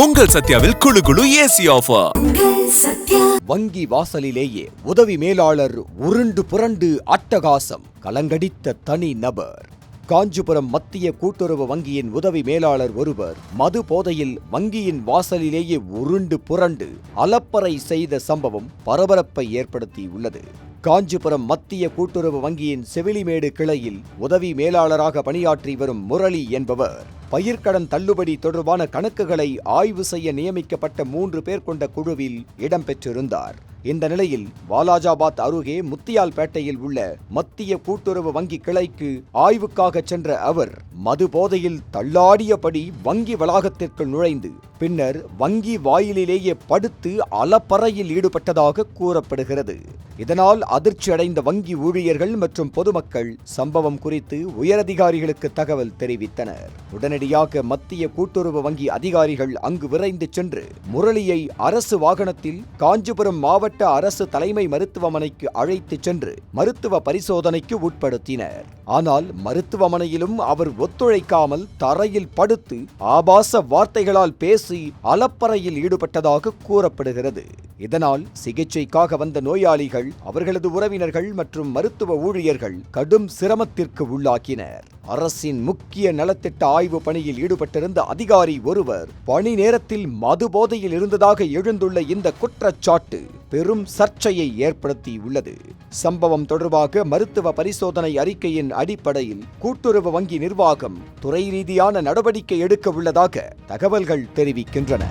உங்கள் சத்யாவில் குளு குளு ஏசி ஆஃபர். வங்கி வாசலிலேயே உதவி மேலாளர் உருண்டு புரண்டு அட்டகாசம், கலங்கடித்த தனி நபர். காஞ்சிபுரம் மத்திய கூட்டுறவு வங்கியின் உதவி மேலாளர் ஒருவர் மது போதையில் வங்கியின் வாசலிலேயே உருண்டு புரண்டு அலப்பறை செய்த சம்பவம் பரபரப்பை ஏற்படுத்தியுள்ளது. காஞ்சிபுரம் மத்திய கூட்டுறவு வங்கியின் செவிலிமேடு கிளையில் உதவி மேலாளராக பணியாற்றி வரும் முரளி என்பவர் பயிர்க்கடன் தள்ளுபடி தொடர்பான கணக்குகளை ஆய்வு செய்ய நியமிக்கப்பட்ட 3 பேர் கொண்ட குழுவில் இடம்பெற்றிருந்தார். இந்த நிலையில் வாலாஜாபாத் அருகே முத்தியால்பேட்டையில் உள்ள மத்திய கூட்டுறவு வங்கி கிளைக்கு ஆய்வுக்காக சென்ற அவர் மது போதையில் தள்ளாடியபடி வங்கி வளாகத்திற்கு நுழைந்து பின்னர் வங்கி வாயிலிலேயே படுத்து அலப்பறையில் ஈடுபட்டதாக கூறப்படுகிறது. இதனால் அதிர்ச்சி அடைந்த வங்கி ஊழியர்கள் மற்றும் பொதுமக்கள் சம்பவம் குறித்து உயரதிகாரிகளுக்கு தகவல் தெரிவித்தனர். உடனடியாக மத்திய கூட்டுறவு வங்கி அதிகாரிகள் அங்கு விரைந்து சென்று முரளியை அரசு வாகனத்தில் காஞ்சிபுரம் மாவட்ட அரசு தலைமை மருத்துவமனைக்கு அழைத்துச் சென்று மருத்துவ பரிசோதனைக்கு உட்படுத்தினர். ஆனால் மருத்துவமனையிலும் அவர் ஒத்துழைக்காமல் தரையில் படுத்து ஆபாச வார்த்தைகளால் பேசி அலப்பறையில் ஈடுபட்டதாக கூறப்படுகிறது. இதனால் சிகிச்சைக்காக வந்த நோயாளிகள், அவர்களது உறவினர்கள் மற்றும் மருத்துவ ஊழியர்கள் கடும் சிரமத்திற்கு உள்ளாக்கினர். அரசின் முக்கிய நலத்திட்ட ஆய்வு பணியில் ஈடுபட்டிருந்த அதிகாரி ஒருவர் பணி நேரத்தில் மது போதையில் இருந்ததாக எழுந்துள்ள இந்த குற்றச்சாட்டு பெரும் சர்ச்சையை ஏற்படுத்தியுள்ளது. சம்பவம் தொடர்பாக மருத்துவ பரிசோதனை அறிக்கையின் அடிப்படையில் கூட்டுறவு வங்கி நிர்வாகம் துறை ரீதியான நடவடிக்கை எடுக்க உள்ளதாக தகவல்கள் தெரிவிக்கின்றன.